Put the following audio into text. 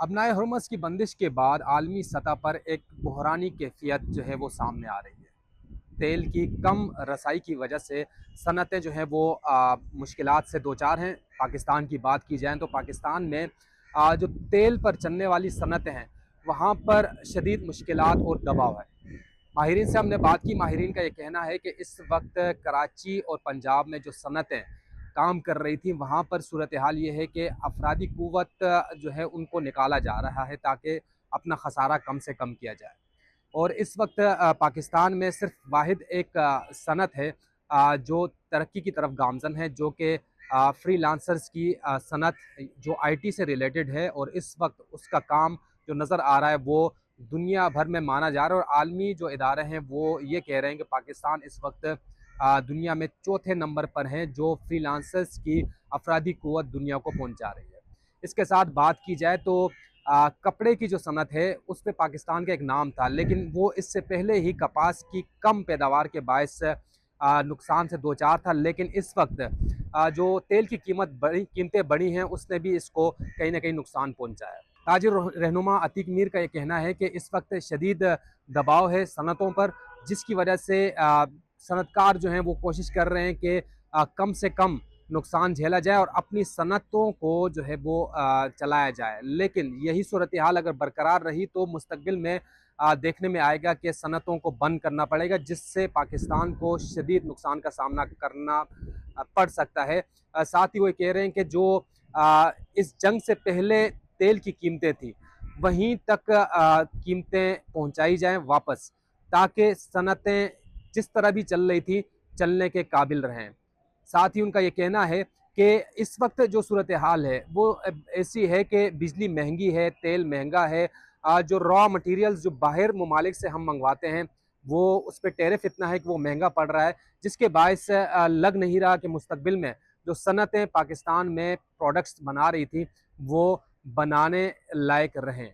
ابنائے Hormuz کی بندش کے بعد عالمی سطح پر ایک بحرانی کیفیت جو ہے وہ سامنے آ رہی ہے۔ تیل کی کم رسائی کی وجہ سے صنعتیں جو ہیں وہ مشکلات سے دوچار ہیں۔ پاکستان کی بات کی جائے تو پاکستان میں جو تیل پر چلنے والی صنعتیں ہیں وہاں پر شدید مشکلات اور دباؤ ہے۔ ماہرین سے ہم نے بات کی، ماہرین کا یہ کہنا ہے کہ اس وقت کراچی اور پنجاب میں جو صنعتیں کام کر رہی تھیں وہاں پر صورتحال یہ ہے کہ افرادی قوت جو ہے ان کو نکالا جا رہا ہے تاکہ اپنا خسارہ کم سے کم کیا جائے۔ اور اس وقت پاکستان میں صرف واحد ایک صنعت ہے جو ترقی کی طرف گامزن ہے، جو کہ فری لانسرز کی صنعت جو آئی ٹی سے ریلیٹڈ ہے، اور اس وقت اس کا کام جو نظر آ رہا ہے وہ دنیا بھر میں مانا جا رہا ہے، اور عالمی جو ادارے ہیں وہ یہ کہہ رہے ہیں کہ پاکستان اس وقت دنیا میں چوتھے نمبر پر ہیں جو فری لانسرز کی افرادی قوت دنیا کو پہنچا رہی ہے۔ اس کے ساتھ بات کی جائے تو کپڑے کی جو صنعت ہے اس پہ پاکستان کا ایک نام تھا، لیکن وہ اس سے پہلے ہی کپاس کی کم پیداوار کے باعث نقصان سے دوچار تھا، لیکن اس وقت جو تیل کی قیمتیں بڑھی ہیں اس نے بھی اس کو کہیں نہ کہیں نقصان پہنچا ہے۔ تاجر رہنما عتیق میر کا یہ کہنا ہے کہ اس وقت شدید دباؤ ہے صنعتوں پر، جس کی وجہ سے صنعت کار جو ہیں وہ کوشش کر رہے ہیں کہ کم سے کم نقصان جھیلا جائے اور اپنی صنعتوں کو جو ہے وہ چلایا جائے، لیکن یہی صورتحال اگر برقرار رہی تو مستقبل میں دیکھنے میں آئے گا کہ صنعتوں کو بند کرنا پڑے گا، جس سے پاکستان کو شدید نقصان کا سامنا کرنا پڑ سکتا ہے۔ ساتھ ہی وہ کہہ رہے ہیں کہ جو اس جنگ سے پہلے تیل کی قیمتیں تھیں وہیں تک قیمتیں پہنچائی جائیں واپس، تاکہ صنعتیں جس طرح بھی چل رہی تھی چلنے کے قابل رہیں۔ ساتھ ہی ان کا یہ کہنا ہے کہ اس وقت جو صورتحال ہے وہ ایسی ہے کہ بجلی مہنگی ہے، تیل مہنگا ہے، جو را مٹیریلز جو باہر ممالک سے ہم منگواتے ہیں وہ اس پہ ٹیرف اتنا ہے کہ وہ مہنگا پڑ رہا ہے، جس کے باعث لگ نہیں رہا کہ مستقبل میں جو صنعتیں پاکستان میں پروڈکٹس بنا رہی تھی وہ بنانے لائق رہیں۔